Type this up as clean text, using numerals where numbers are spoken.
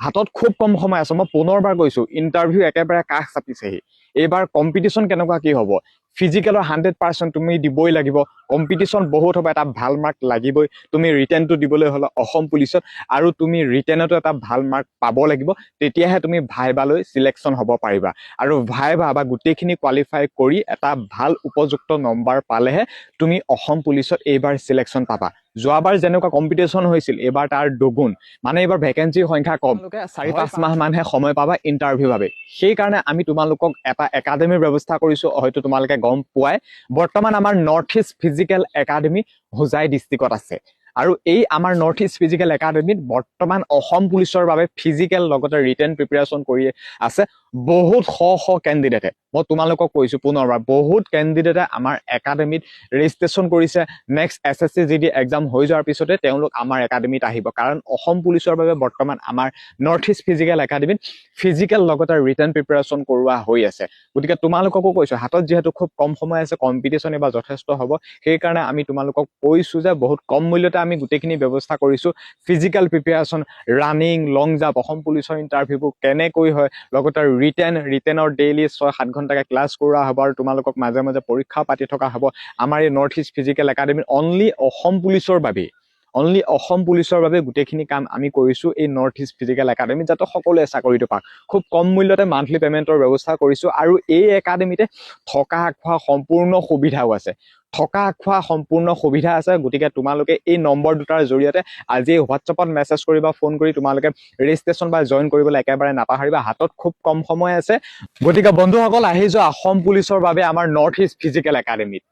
হাতত খুব কম সময় আছে। মই পুনৰবাৰ কৈছো, ইণ্টাৰভিউ একেবাৰে কাষ চাপিছেহি। এইবাৰ কম্পিটিশ্যন কেনেকুৱা কি হ'ব, ফিজিকেলৰ 100% তুমি দিবই লাগিব। কম্পিটিশ্যন বহুত হ'ব, এটা ভাল মাৰ্ক লাগিবই। তুমি ৰিটেনটো দিবলৈ হ'লে অসম পুলিচত, আৰু তুমি ৰিটেনতো এটা ভাল মাৰ্ক পাব লাগিব, তেতিয়াহে তুমি ভাইবালৈ চিলেকশ্যন হ'ব পাৰিবা। আৰু ভাইবা বা গোটেইখিনি কোৱালিফাই কৰি এটা ভাল উপযুক্ত নম্বৰ পালেহে তুমি অসম পুলিচত এইবাৰ চিলেকশ্যন পাবা। যোৱাবাৰ যেনেকুৱা কম্পিটিশ্যন হৈছিল, এইবাৰ তাৰ দুগুণ। মানে এইবাৰ ভেকেঞ্চিৰ সংখ্যা কম, 4-5 মাহ মানহে সময় পাবা ইণ্টাৰভিউ বাবে। সেইকাৰণে আমি তোমালোকক এটা একাডেমীৰ ব্যৱস্থা কৰিছো, হয়তো তোমালোকে গম পোৱাই। বৰ্তমান আমাৰ north east physical academy Hojai ডিষ্ট্ৰিক্টত আছে। আৰু এই আমাৰ নৰ্থ ইষ্ট ফিজিকেল একাডেমীত বৰ্তমান অসম পুলিচৰ বাবে ফিজিকেল লগতে ৰিটেন প্ৰিপেৰেশ্যন কৰি আছে বহুত শ কেণ্ডিডেটে। মই তোমালোকক কৈছো পুনৰবাৰ, বহুত কেণ্ডিডেটে আমাৰ একাডেমীত ৰেজিষ্ট্ৰেশ্যন কৰিছে। নেক্সট SSC GD এক্সাম হৈ যোৱাৰ পিছতে তেওঁলোক আমাৰ একাডেমীত আহিব। কাৰণ অসম পুলিচৰ বাবে বৰ্তমান আমাৰ নৰ্থ ইষ্ট ফিজিকেল একাডেমীত ফিজিকেল লগতে ৰিটেন প্ৰিপেৰেশ্যন কৰোৱা হৈ আছে। গতিকে তোমালোককো কৈছো, হাতত যিহেতু খুব কম সময় আছে, কম্পিটিশ্যন এবাৰ যথেষ্ট হ'ব। সেইকাৰণে আমি তোমালোকক কৈছো যে বহুত কম মূল্যতে আমি গোটেইখিনি ব্যৱস্থা কৰিছো। ফিজিকেল প্ৰিপেৰেশ্যন, ৰানিং, লং জাম্প, অসম পুলিচৰ ইণ্টাৰভিউবোৰ কেনেকৈ হয়, লগতে ৰিটেনৰ ডেইলি 6-7 ঘণ্টাকে ক্লাছ কৰোৱা হ'ব। আৰু তোমালোকক মাজে মাজে পৰীক্ষা পাতি থকা হ'ব আমাৰ এই নৰ্থ ইষ্ট ফিজিকেল একাডেমীত। অনলি অসম পুলিচৰ বাবে গোটেইখিনি কাম আমি কৰিছো এই নৰ্থ ইষ্ট ফিজিকেল একাডেমীত, যাতে সকলোৱে চাকৰিটো পাওক। খুব কম মূল্যতে মান্থলি পেমেন্টৰ ব্যৱস্থা কৰিছো। আৰু এই একাডেমীতে থকা খোৱা সম্পূৰ্ণ সুবিধাও আছে। গতিকে তোমালোকে এই নম্বৰ দুটাৰ জৰিয়তে আজি হোৱাটছএপত মেছেজ কৰিবা, ফোন কৰি তোমালোকে ৰেজিষ্ট্ৰেশ্যন বা জইন কৰিবলৈ একেবাৰে নাপাহৰিবা। হাতত খুব কম সময় আছে। গতিকে বন্ধুসকল, আহি যোৱা অসম পুলিচৰ বাবে আমাৰ নৰ্থ ইষ্ট ফিজিকেল একাডেমীত।